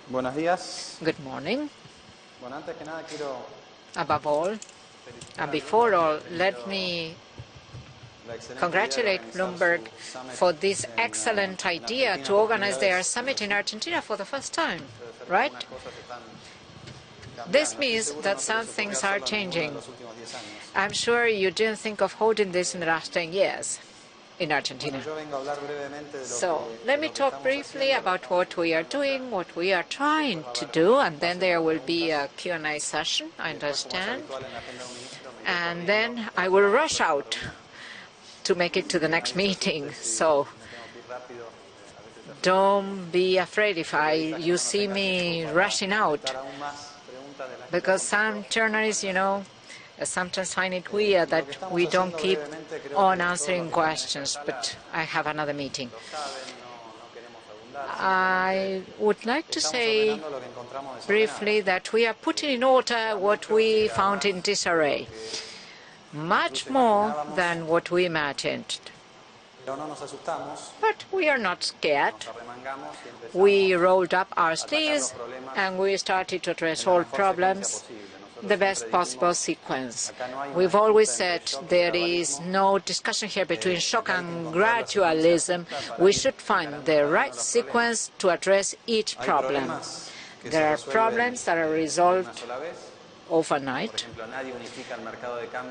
Buenos días. Good morning. Bueno, antes que nada quiero Above all, and before all, let me congratulate Bloomberg for this excellent idea to organize their summit in Argentina for the first time, right? This means that some things are changing. I'm sure you didn't think of holding this in the last 10 years in Argentina. So let me talk briefly about what we are doing, what we are trying to do, and then there will be a Q&A session, I understand. And then I will rush out to make it to the next meeting. So don't be afraid if you see me rushing out, because some journalists, sometimes find it weird that we don't keep on answering questions, but I have another meeting. I would like to say briefly that we are putting in order what we found in disarray, much more than what we imagined. But we are not scared. We rolled up our sleeves and we started to address all problems the best possible sequence. We've always said there is no discussion here between shock and gradualism. We should find the right sequence to address each problem. There are problems that are resolved overnight.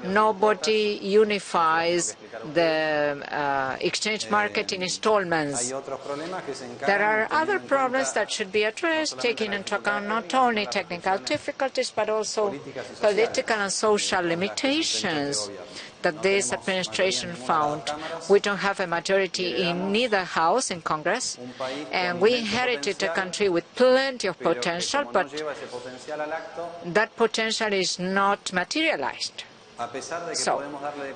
Nobody unifies the exchange market in installments. There are other problems that should be addressed, taking into account not only technical difficulties, but also political and social limitations that this administration found. We don't have a majority in neither house in Congress, and we inherited a country with plenty of potential, but that potential is not materialized. So,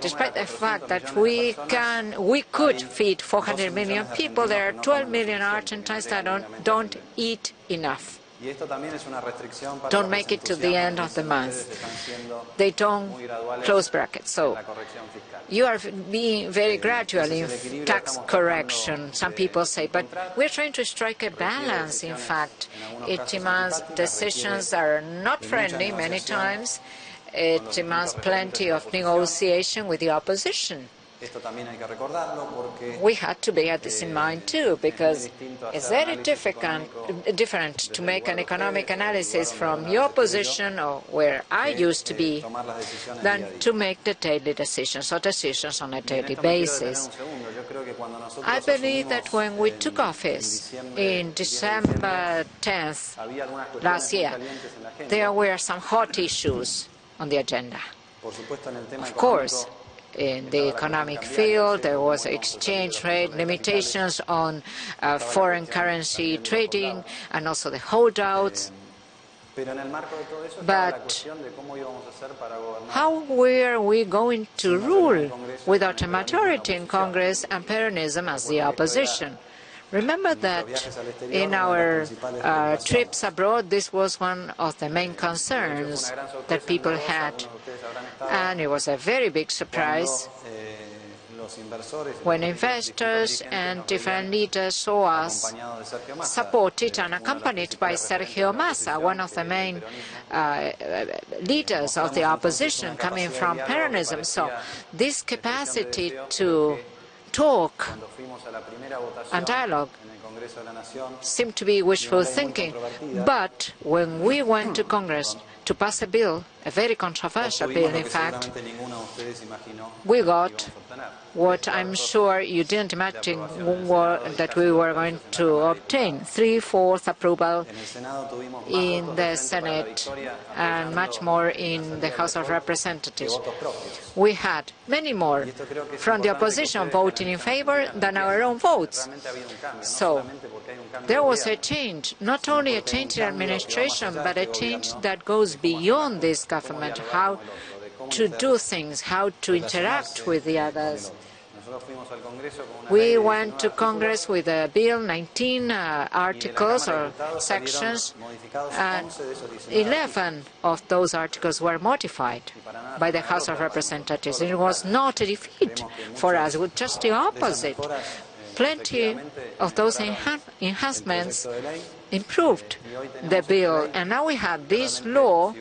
despite the fact that we could feed 400 million people, there are 12 million Argentines that don't eat enough. Don't make it to the end of the month. They don't close brackets. So you are being very gradual in tax correction, some people say, but we're trying to strike a balance, in fact. It demands decisions that are not friendly many times. It demands plenty of negotiation with the opposition. We had to bear this in mind too, because it's very different to make an economic analysis from your position or where I used to be than to make the daily decisions or decisions on a daily basis. I believe that when we took office in December 10th last year, there were some hot issues on the agenda. Of course, in the economic field, there was exchange rate limitations on foreign currency trading and also the holdouts. But how were we going to rule without a majority in Congress and Peronism as the opposition? Remember that in our trips abroad, this was one of the main concerns that people had. And it was a very big surprise when investors and different leaders saw us supported and accompanied by Sergio Massa, one of the main leaders of the opposition coming from Peronism. So this capacity to talk and dialogue seemed to be wishful thinking. But when we went to Congress to pass a bill, a very controversial bill, in fact, we got what I'm sure you didn't imagine that we were going to obtain: 3/4 approval in the Senate and much more in the House of Representatives. We had many more from the opposition voting in favor than our own votes. So there was a change, not only a change in administration, but a change that goes beyond this government, how to do things, how to interact with the others. We went to Congress with a bill, 19 articles or sections, and 11 of those articles were modified by the House of Representatives. It was not a defeat for us, it was just the opposite. Plenty of those enhancements improved the bill. And now we have this law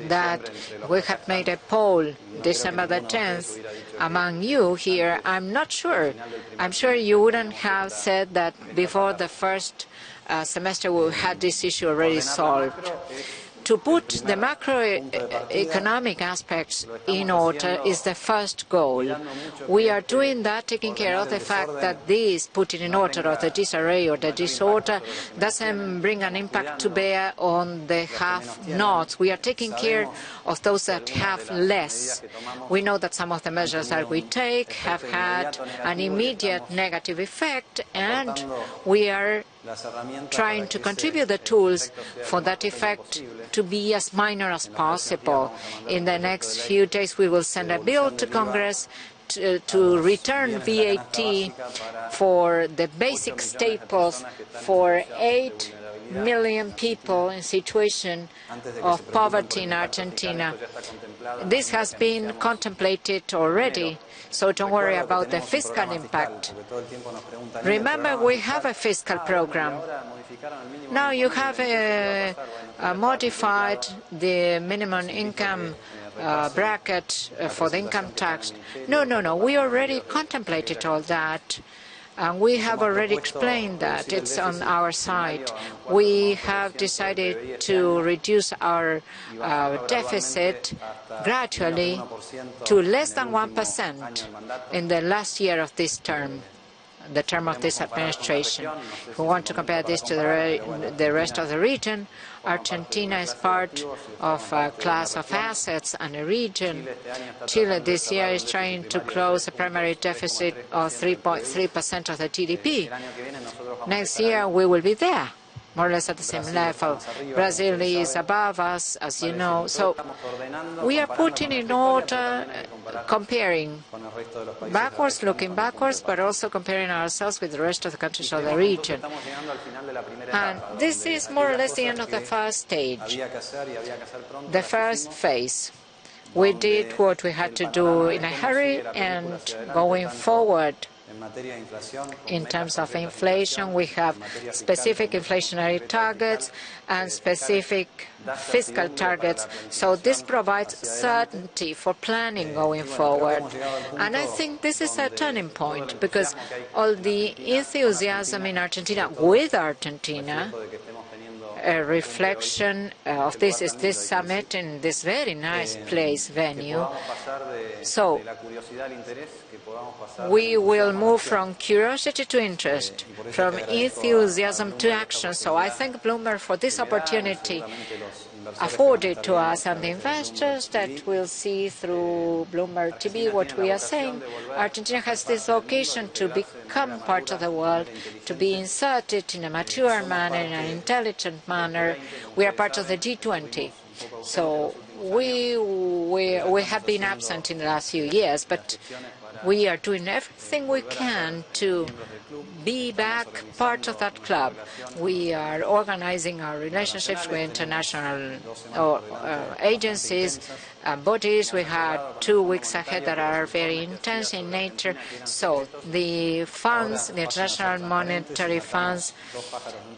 that we have made a poll December the 10th among you here. I'm not sure. I'm sure you wouldn't have said that before the first semester we had this issue already solved. To put the macroeconomic aspects in order is the first goal. We are doing that, taking care of the fact that this putting in order of the disarray or the disorder doesn't bring an impact to bear on the have-nots. We are taking care of those that have less. We know that some of the measures that we take have had an immediate negative effect, and we are trying to contribute the tools for that effect to be as minor as possible. In the next few days, we will send a bill to Congress to return VAT for the basic staples for 8 million people in situation of poverty in Argentina. This has been contemplated already, so don't worry about the fiscal impact. Remember, we have a fiscal program. Now you have modified the minimum income bracket for the income tax. No, we already contemplated all that. And we have already explained that. It's on our side. We have decided to reduce our deficit gradually to less than 1% in the last year of this term, the term of this administration. If we want to compare this to the rest of the region, Argentina is part of a class of assets and a region. Chile this year is trying to close a primary deficit of 3.3% of the GDP. Next year we will be there, more or less at the same level. Brazil is above us, as you know. So we are putting in order, comparing backwards, looking backwards, but also comparing ourselves with the rest of the countries of the region. And this is more or less the end of the first stage, the first phase. We did what we had to do in a hurry, and going forward, in terms of inflation, we have specific inflationary targets and specific fiscal targets. So this provides certainty for planning going forward. And I think this is a turning point, because all the enthusiasm in Argentina, with Argentina, a reflection of this is this summit in this very nice place, venue. So we will move from curiosity to interest, from enthusiasm to action. So I thank Bloomberg for this opportunity afforded to us and the investors that will see through Bloomberg TV what we are saying. Argentina has this vocation to become part of the world, to be inserted in a mature manner, in an intelligent manner. We are part of the G20. So we have been absent in the last few years, but we are doing everything we can to be back part of that club. We are organizing our relationships with international agencies and bodies. We had 2 weeks ahead that are very intense in nature. So the funds, the international monetary funds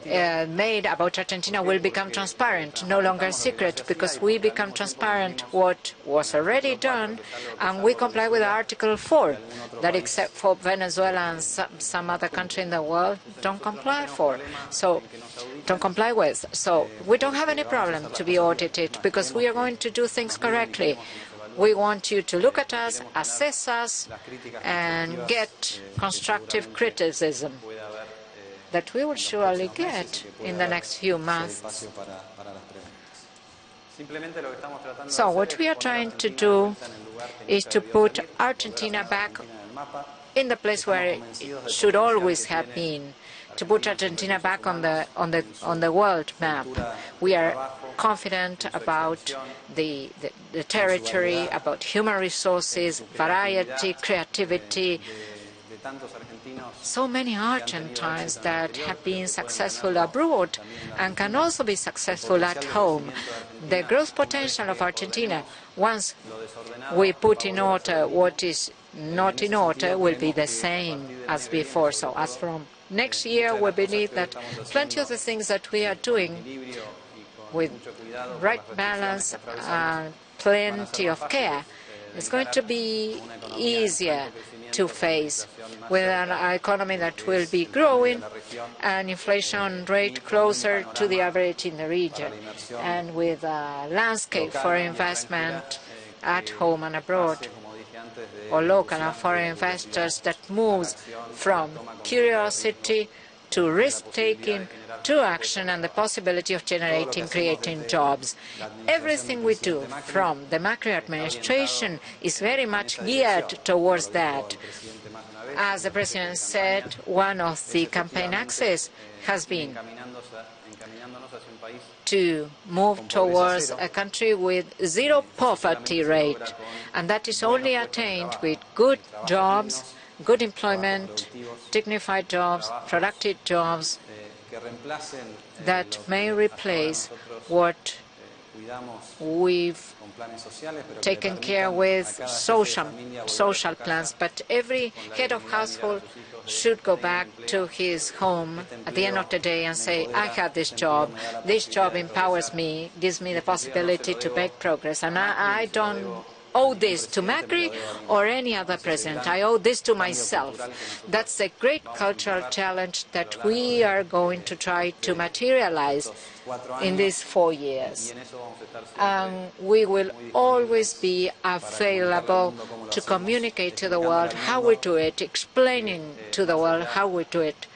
made about Argentina will become transparent, no longer secret, because we become transparent what was already done, and we comply with Article 4, that except for Venezuela and some other country in the world don't comply with. So we don't have any problem to be audited, because we are going to do things correctly. We want you to look at us, assess us, and get constructive criticism that we will surely get in the next few months. So what we are trying to do is to put Argentina back in the place where it should always have been, to put Argentina back on the world map. We are confident about the territory, about human resources, variety, creativity. So many Argentines that have been successful abroad and can also be successful at home. The growth potential of Argentina, once we put in order what is not in order, will be the same as before. So as from next year we believe that plenty of the things that we are doing with right balance and plenty of care is going to be easier to face with an economy that will be growing and inflation rate closer to the average in the region, and with a landscape for investment at home and abroad, or local and foreign investors that moves from curiosity to risk-taking to action and the possibility of creating jobs. Everything we do from the macro administration is very much geared towards that. As the President said, one of the campaign axes has been to move towards a country with zero poverty rate, and that is only attained with good jobs, good employment, dignified jobs, productive jobs that may replace what we've taken care with social plans. But every head of household should go back to his home at the end of the day and say, I have this job empowers me, gives me the possibility to make progress, and I don't owe this to Macri or any other president. I owe this to myself. That's a great cultural challenge that we are going to try to materialize in these 4 years. We will always be available to communicate to the world how we do it, explaining to the world how we do it,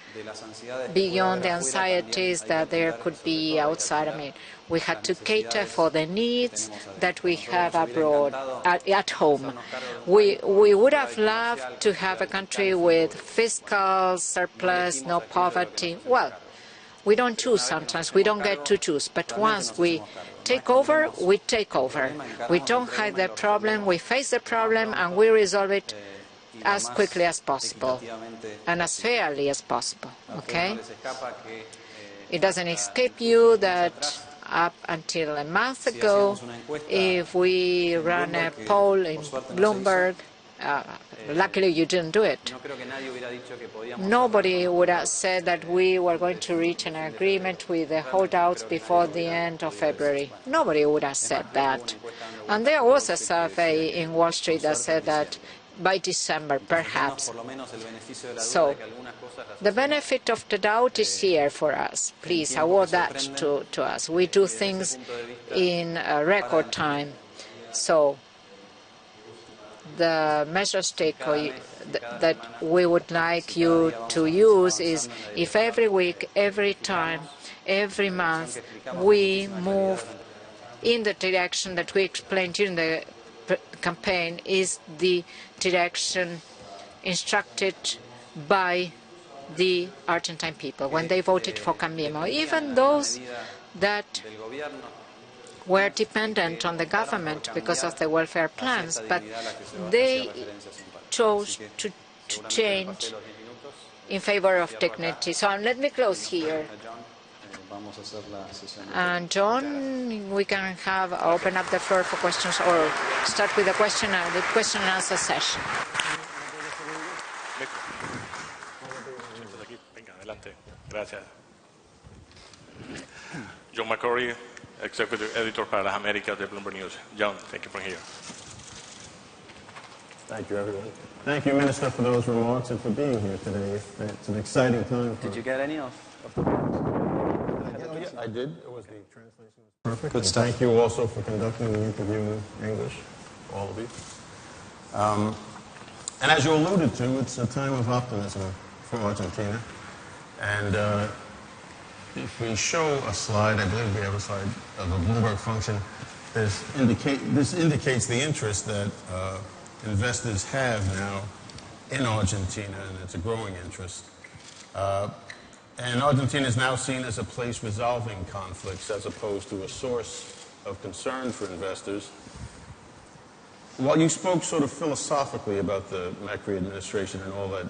beyond the anxieties that there could be outside. We had to cater for the needs that we have abroad, at home. We would have loved to have a country with fiscal surplus, no poverty. Well, we don't choose sometimes. We don't get to choose. But once we take over, we take over. We don't hide the problem. We face the problem and we resolve it as quickly as possible and as fairly as possible. Okay? It doesn't escape you that up until a month ago, if we ran a poll in Bloomberg, luckily you didn't do it. Nobody would have said that we were going to reach an agreement with the holdouts before the end of February. Nobody would have said that. And there was a survey in Wall Street that said that by December, perhaps. So the benefit of the doubt is here for us. Please award that to us. We do things in record time. So the measures that we would like you to use is if every week, every time, every month, we move in the direction that we explained during the campaign is the direction instructed by the Argentine people when they voted for Cambiemos. Even those that were dependent on the government because of the welfare plans, but they chose to change in favor of dignity. So let me close here. And John, we can open up the floor for questions or start with the question and answer session. John McCurry, Executive Editor para las Américas de Bloomberg News. John, thank you for here. Thank you, everyone. Thank you, Minister, for those remarks and for being here today. It's an exciting time. Did you get any of the I did. It was the translation was perfect. Good stuff. Thank you also for conducting the interview in English, all of you. And as you alluded to, it's a time of optimism for Argentina. And if we show a slide, I believe we have a slide of a Bloomberg function, this indicates the interest that investors have now in Argentina, and it's a growing interest. And Argentina is now seen as a place resolving conflicts as opposed to a source of concern for investors. While you spoke sort of philosophically about the Macri administration and all that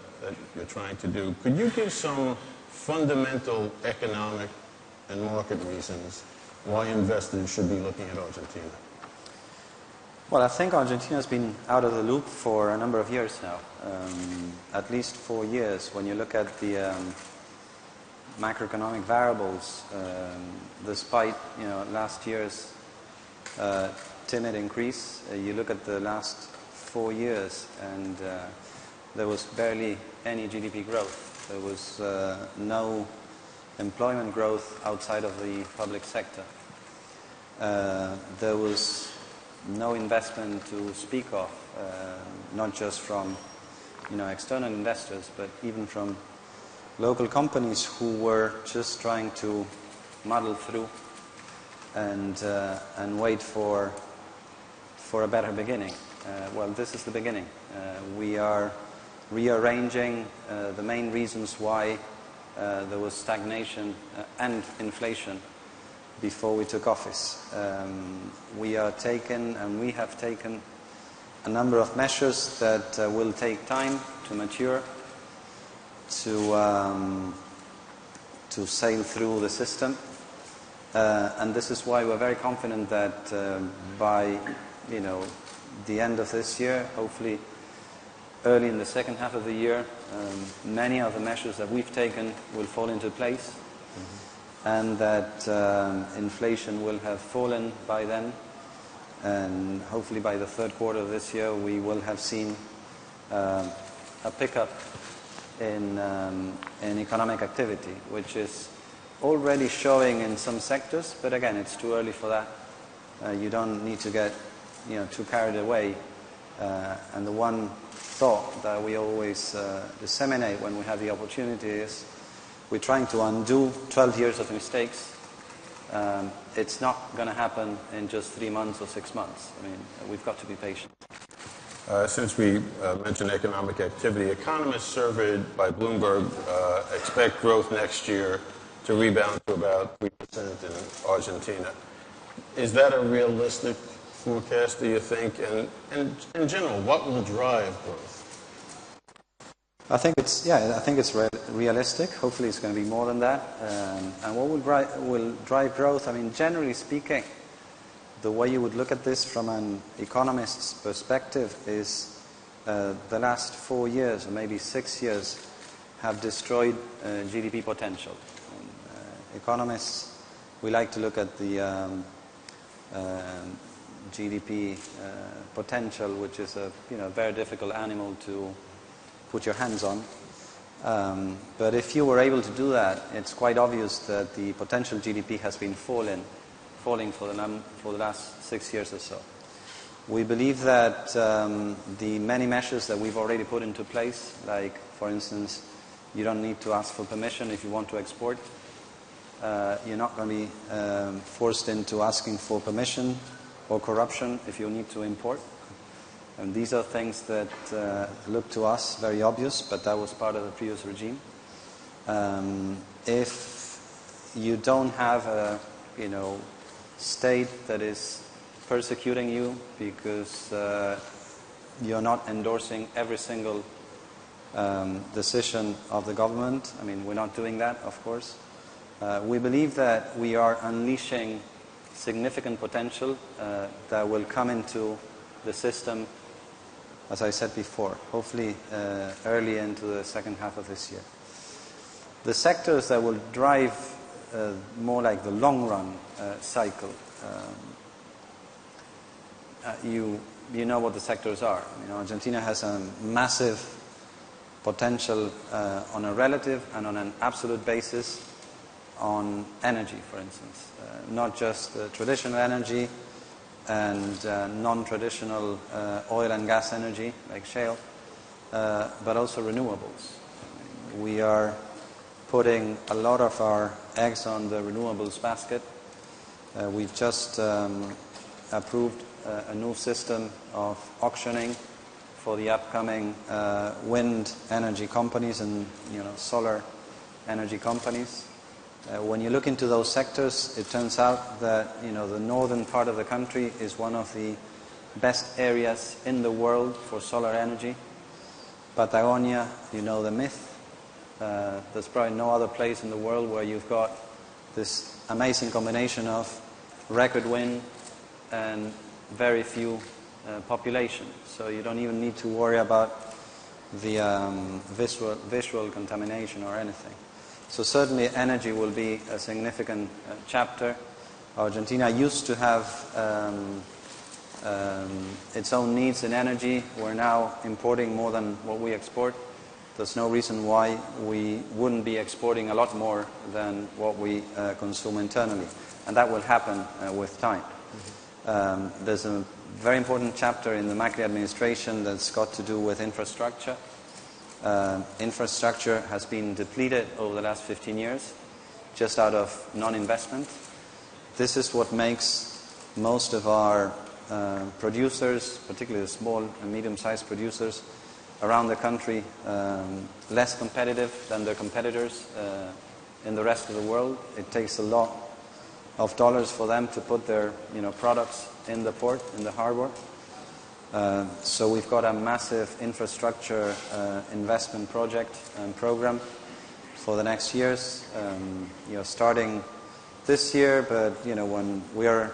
you're trying to do, could you give some fundamental economic and market reasons why investors should be looking at Argentina? Well, I think Argentina has been out of the loop for a number of years now, at least 4 years. When you look at the macroeconomic variables, despite last year's timid increase. You look at the last 4 years, and there was barely any GDP growth. There was no employment growth outside of the public sector. There was no investment to speak of, not just from external investors, but even from local companies who were just trying to muddle through and wait for a better beginning. Well, this is the beginning. We are rearranging the main reasons why there was stagnation and inflation before we took office. We have taken a number of measures that will take time to mature, to sail through the system, and this is why we're very confident that by the end of this year, hopefully early in the second half of the year, many of the measures that we've taken will fall into place, and that inflation will have fallen by then, and hopefully by the third quarter of this year we will have seen a pickup in economic activity, which is already showing in some sectors, but again, it's too early for that. You don't need to get too carried away. And the one thought that we always disseminate when we have the opportunity is we're trying to undo 12 years of mistakes. It's not going to happen in just 3 months or 6 months. I mean, we've got to be patient. Since we mentioned economic activity, economists surveyed by Bloomberg expect growth next year to rebound to about 3% in Argentina. Is that a realistic forecast, do you think? And in general, what will drive growth? I think it's realistic. Hopefully it's going to be more than that. And what will drive growth? I mean, generally speaking, the way you would look at this from an economist's perspective is the last 4 years or maybe 6 years have destroyed GDP potential. Economists, we like to look at the GDP potential, which is a very difficult animal to put your hands on. But if you were able to do that, it's quite obvious that the potential GDP has been falling for the last 6 years or so. We believe that the many measures that we've already put into place, like, for instance, you don't need to ask for permission if you want to export. You're not going to be forced into asking for permission or corruption if you need to import. And these are things that look to us very obvious, but that was part of the previous regime. If you don't have a state that is persecuting you because you're not endorsing every single decision of the government, I mean, we're not doing that, of course. We believe that we are unleashing significant potential that will come into the system, as I said before, hopefully early into the second half of this year. The sectors that will drive more like the long-run cycle, you know what the sectors are. Argentina has a massive potential on a relative and on an absolute basis on energy, for instance. Not just traditional energy and non-traditional oil and gas energy like shale, but also renewables. We are putting a lot of our eggs on the renewables basket. We've just approved a new system of auctioning for the upcoming wind energy companies and solar energy companies. When you look into those sectors, it turns out that the northern part of the country is one of the best areas in the world for solar energy. Patagonia, the myth. There's probably no other place in the world where you've got this amazing combination of record wind and very few population. So you don't even need to worry about the visual contamination or anything. So certainly energy will be a significant chapter. Argentina used to have its own needs in energy. We're now importing more than what we export. There's no reason why we wouldn't be exporting a lot more than what we consume internally. And that will happen with time. There's a very important chapter in the Macri administration that's got to do with infrastructure. Infrastructure has been depleted over the last 15 years, just out of non-investment. This is what makes most of our producers, particularly the small and medium-sized producers around the country, less competitive than their competitors in the rest of the world. It takes a lot of dollars for them to put their products in the port, in the harbor. So we've got a massive infrastructure investment project and program for the next years, starting this year, but when we're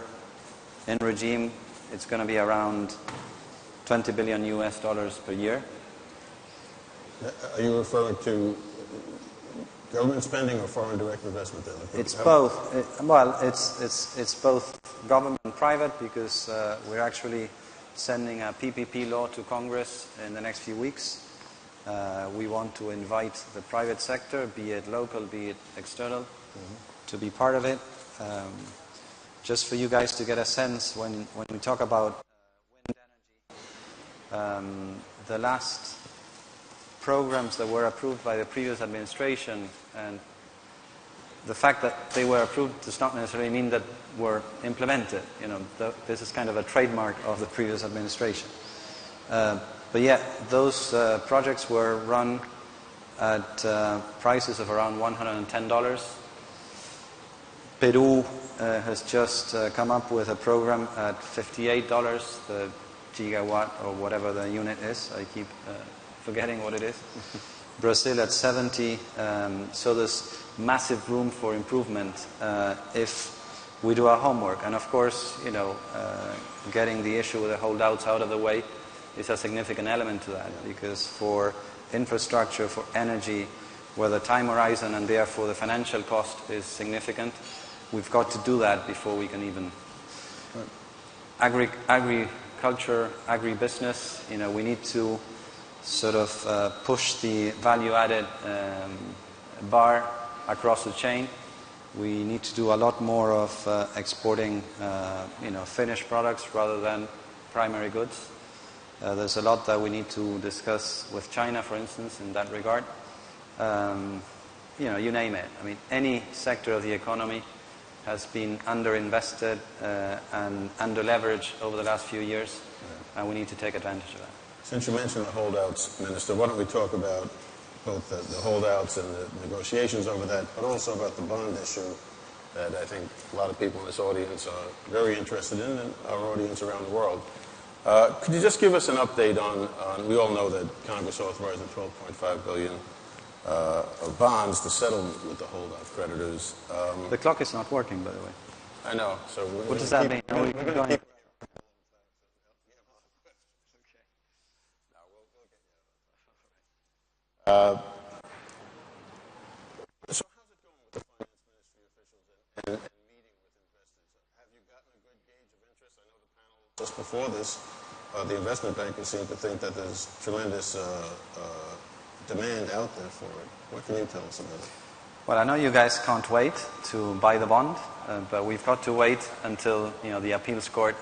in regime, it's going to be around $20 billion per year. Are you referring to government spending or foreign direct investment then? It's both. It's both government and private, because we're actually sending a PPP law to Congress in the next few weeks. We want to invite the private sector, be it local, be it external, to be part of it. Just for you guys to get a sense, when we talk about wind energy, the last programs that were approved by the previous administration, and the fact that they were approved does not necessarily mean that were implemented. This is kind of a trademark of the previous administration. But yeah, those projects were run at prices of around $110. Peru has just come up with a program at $58 the gigawatt, or whatever the unit is. I keep forgetting what it is. Brazil at 70. So there's massive room for improvement if we do our homework. And of course, getting the issue with the holdouts out of the way is a significant element to that, because for infrastructure, for energy, where the time horizon and therefore the financial cost is significant, we've got to do that before we can even... Agriculture, agribusiness, we need to sort of push the value-added bar across the chain. We need to do a lot more of exporting, finished products rather than primary goods. There's a lot that we need to discuss with China, for instance, in that regard. You name it. I mean, any sector of the economy has been underinvested and under-leveraged over the last few years, and we need to take advantage of that. Since you mentioned the holdouts, Minister, why don't we talk about both the holdouts and the negotiations over that, but also about the bond issue that I think a lot of people in this audience are very interested in, and our audience around the world. Could you just give us an update on we all know that Congress authorized the $12.5 billion of bonds to settle with the holdout creditors. The clock is not working, by the way. I know. So what does that mean? We're going to keep... So how's it going with the finance ministry officials and meeting with investors? Have you gotten a good gauge of interest? I know the panel just before this, the investment bankers seem to think that there's tremendous demand out there for it. What can you tell us about it? Well, I know you guys can't wait to buy the bond, but we've got to wait until the appeals court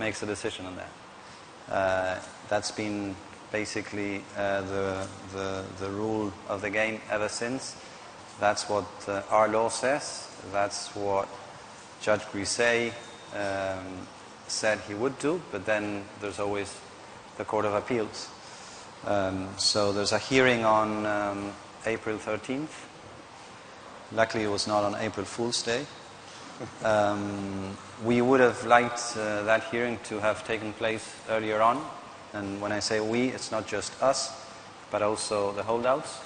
makes a decision on that. That's been basically the rule of the game ever since. That's what our law says. That's what Judge Grisey said he would do, but then there's always the Court of Appeals. So there's a hearing on April 13th. Luckily it was not on April Fool's Day. We would have liked that hearing to have taken place earlier on. And when I say we, it's not just us, but also the holdouts.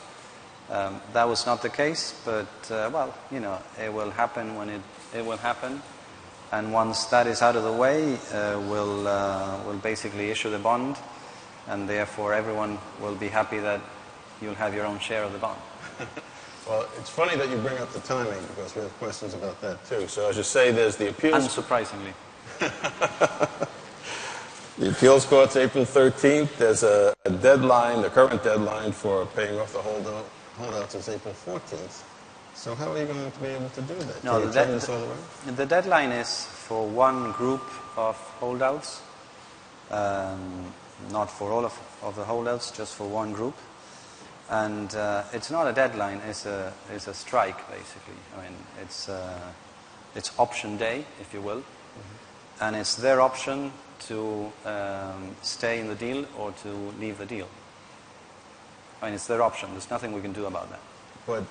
That was not the case, but it will happen when it will happen. And once that is out of the way, we'll basically issue the bond, and therefore everyone will be happy that you'll have your own share of the bond. Well, it's funny that you bring up the timing because we have questions about that too. So as you say, there's the appeals. Unsurprisingly. The appeals court's April 13th. There's a deadline, the current deadline for paying off the holdouts is April 14th. So how are you going to be able to do that? No, Can you turn this all around? the deadline is for one group of holdouts, not for all of the holdouts, just for one group. And it's not a deadline; it's a strike, basically. I mean, it's option day, if you will, and it's their option to stay in the deal or to leave the deal. I mean, it's their option. There's nothing we can do about that. But,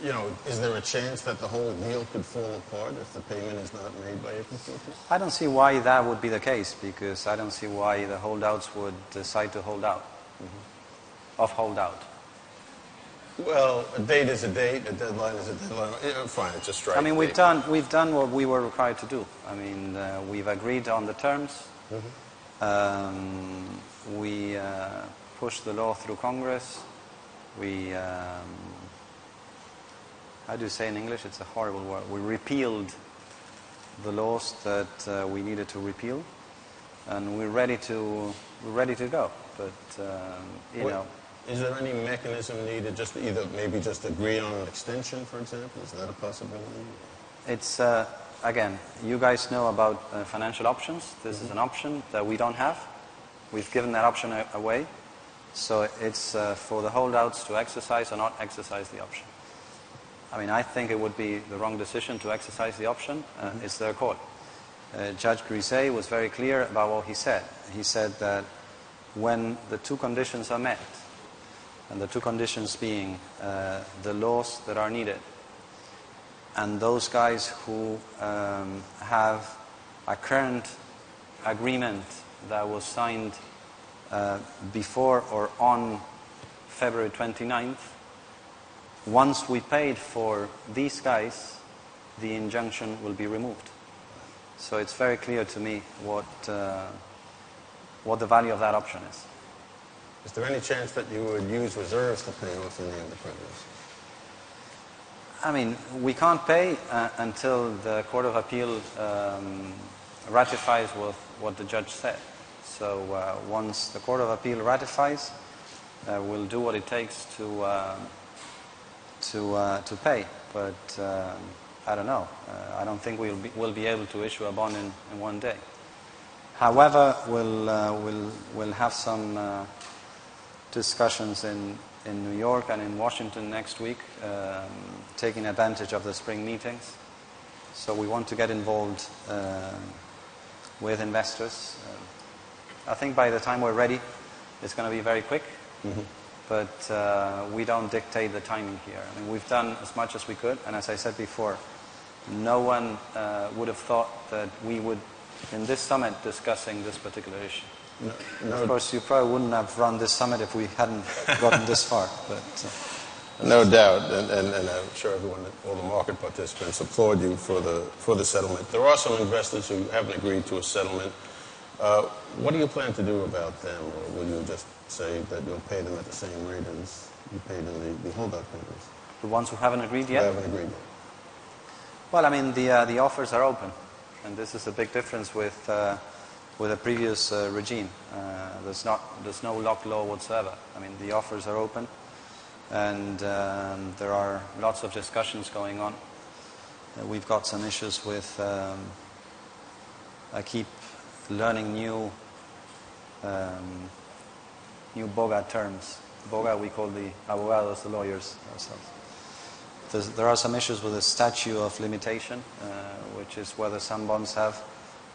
you know, is there a chance that the whole deal could fall apart if the payment is not made by April 14th? I don't see why that would be the case, because I don't see why the holdouts would decide to hold out, hold out. Well, a date is a date, a deadline is a deadline. Yeah, fine, it's a strike. I mean, we've done what we were required to do. I mean, we've agreed on the terms. We pushed the law through Congress. We, how do you say in English? It's a horrible word. We repealed the laws that we needed to repeal, and we're ready to go. But you know. Is there any mechanism needed, just either maybe just agree on an extension, for example? Is that a possibility? It's, again, you guys know about financial options. This is an option that we don't have. We've given that option away. So it's for the holdouts to exercise or not exercise the option. I mean, I think it would be the wrong decision to exercise the option. It's their call. Judge Grisey was very clear about what he said. He said that when the two conditions are met, and the two conditions being the laws that are needed, and those guys who have a current agreement that was signed before or on February 29th, once we paid for these guys, the injunction will be removed. So it's very clear to me what the value of that option is. Is there any chance that you would use reserves to pay off any of the creditors? I mean, we can't pay until the Court of Appeal ratifies what the judge said. So once the Court of Appeal ratifies, we'll do what it takes to pay. But I don't know. I don't think we'll be able to issue a bond in one day. However, we'll have some discussions in New York and in Washington next week, taking advantage of the spring meetings. So we want to get involved with investors. I think by the time we're ready, it's going to be very quick. But we don't dictate the timing here. I mean, we've done as much as we could, and as I said before, no one would have thought that we would, in this summit, discussing this particular issue. No. Of course, you probably wouldn't have run this summit if we hadn't gotten this far. But no doubt, and I'm sure everyone, all the market participants, applaud you for the settlement. There are some investors who haven't agreed to a settlement. What do you plan to do about them, or will you just say that you'll pay them at the same rate as you paid in the holdout countries? The ones who haven't agreed yet? Who haven't agreed yet. Well, I mean, the offers are open, and this is a big difference with the previous regime. There's no lock law whatsoever. I mean, the offers are open, and there are lots of discussions going on. We've got some issues with. I keep learning new BOGA terms. BOGA we call the abogados, the lawyers ourselves. There are some issues with the statute of limitation, which is whether some bonds have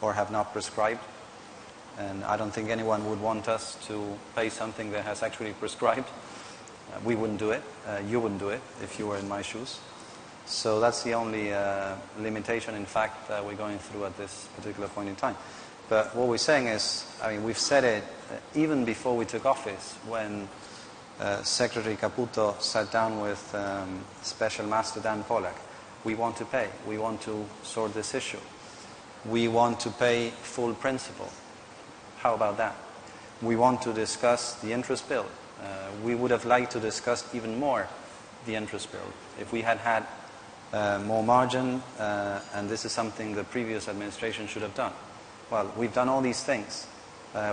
or have not prescribed. And I don't think anyone would want us to pay something that has actually prescribed. We wouldn't do it. You wouldn't do it if you were in my shoes. So that's the only limitation, in fact, that we're going through at this particular point in time. But what we're saying is, I mean, we've said it even before we took office, when Secretary Caputo sat down with Special Master Dan Pollack. We want to pay. We want to sort this issue. We want to pay full principal. How about that? We want to discuss the interest bill. We would have liked to discuss even more the interest bill. If we had had more margin, and this is something the previous administration should have done. Well, we've done all these things.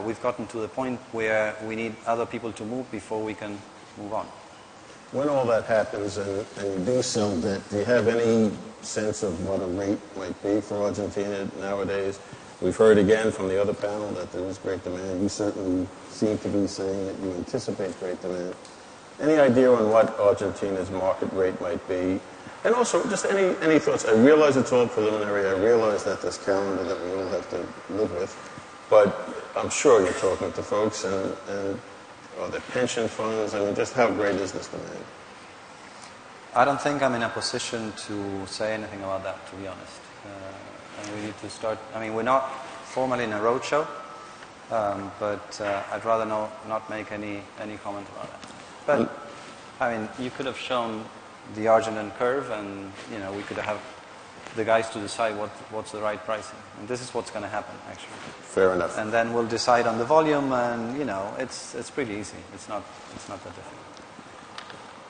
We've gotten to the point where we need other people to move before we can move on. When all that happens and you do sell debt, do you have any sense of what a rate might be for Argentina nowadays? We've heard again from the other panel that there is great demand. You certainly seem to be saying that you anticipate great demand. Any idea on what Argentina's market rate might be? And also, just any thoughts? I realize it's all preliminary. I realize that this calendar that we all have to live with. But I'm sure you're talking to folks and the pension funds. I mean, just how great is this demand? I don't think I'm in a position to say anything about that, to be honest. And we need to start. I mean, we're not formally in a roadshow, but I'd rather not make any comment about that. But I mean, you could have shown the Argentine curve, and we could have the guys to decide what's the right pricing. And this is what's going to happen, actually. Fair enough. And then we'll decide on the volume, and it's pretty easy. It's not that difficult.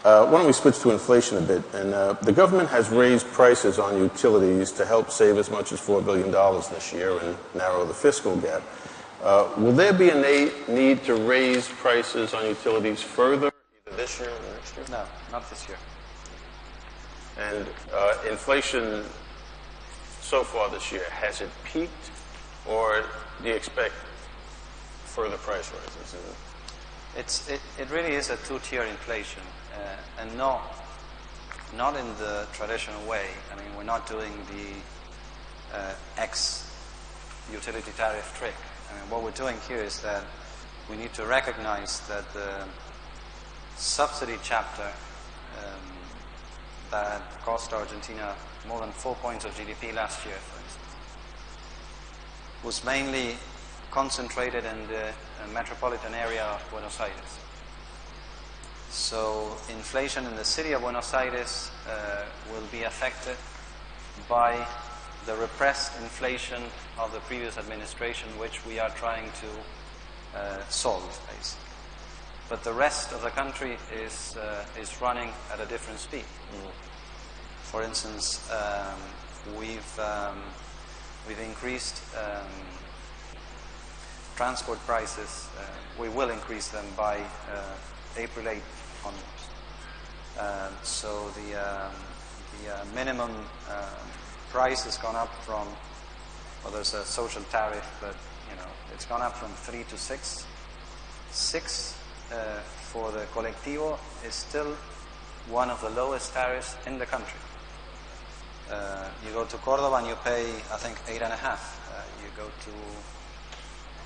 Why don't we switch to inflation a bit? And the government has raised prices on utilities to help save as much as $4 billion this year and narrow the fiscal gap. Will there be a need to raise prices on utilities further, either this year or next year? No, not this year. And inflation so far this year, has it peaked, or do you expect further price rises? It really is a two-tier inflation, and not in the traditional way. I mean, we're not doing the utility tariff trick. I mean, what we're doing here is that we need to recognize that the subsidy chapter that cost Argentina more than 4 points of GDP last year, for instance, was mainly concentrated in the metropolitan area of Buenos Aires. So inflation in the city of Buenos Aires will be affected by the repressed inflation of the previous administration, which we are trying to solve, basically. But the rest of the country is running at a different speed. For instance, we've increased transport prices. We will increase them by April 8th onwards. So the minimum price has gone up from, well, there's a social tariff, but it's gone up from 3 to 6. 6 for the colectivo is still one of the lowest tariffs in the country. You go to Cordoba and you pay, I think, 8.5. You go to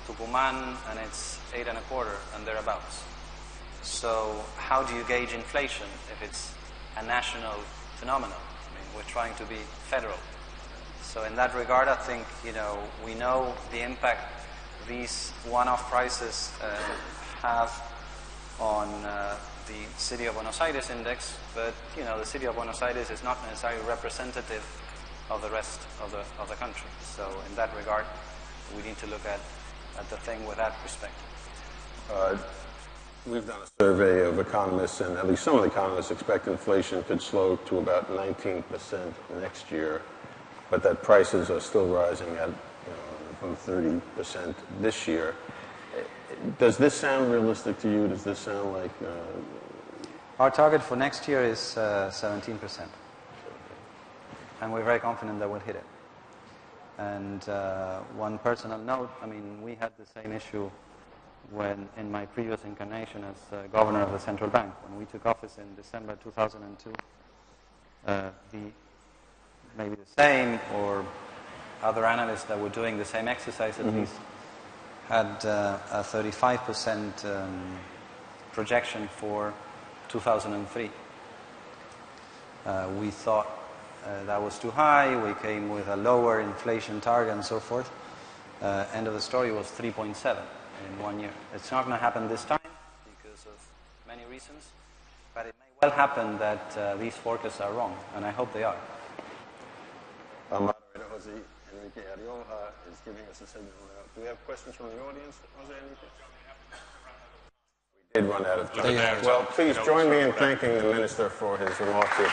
Tucumán and it's 8.25 and thereabouts. So how do you gauge inflation if it's a national phenomenon? I mean, we're trying to be federal. So in that regard, I think we know the impact these one-off prices have on the city of Buenos Aires index, but the city of Buenos Aires is not necessarily representative of the rest of the country. So in that regard, we need to look at the thing with that perspective. We've done a survey of economists, and at least some of the economists expect inflation could slow to about 19% next year, but that prices are still rising at about 30% this year. Does this sound realistic to you? Does this sound like... Our target for next year is 17%. And we're very confident that we'll hit it. And one personal note, I mean, we had the same issue when, in my previous incarnation as governor of the central bank, when we took office in December 2002, maybe the same, or other analysts that were doing the same exercise at least, had a 35% projection for 2003. We thought that was too high. We came with a lower inflation target and so forth. End of the story was 3.7 in 1 year. It's not going to happen this time because of many reasons, but it may well happen that these forecasts are wrong, and I hope they are. Moderator Jose Enrique Arioja is giving us a signal now. Do we have questions from the audience? Jose Enrique? We did run out of time. Look at there, Well, so, please you know, join me in thanking the minister for his remarks here.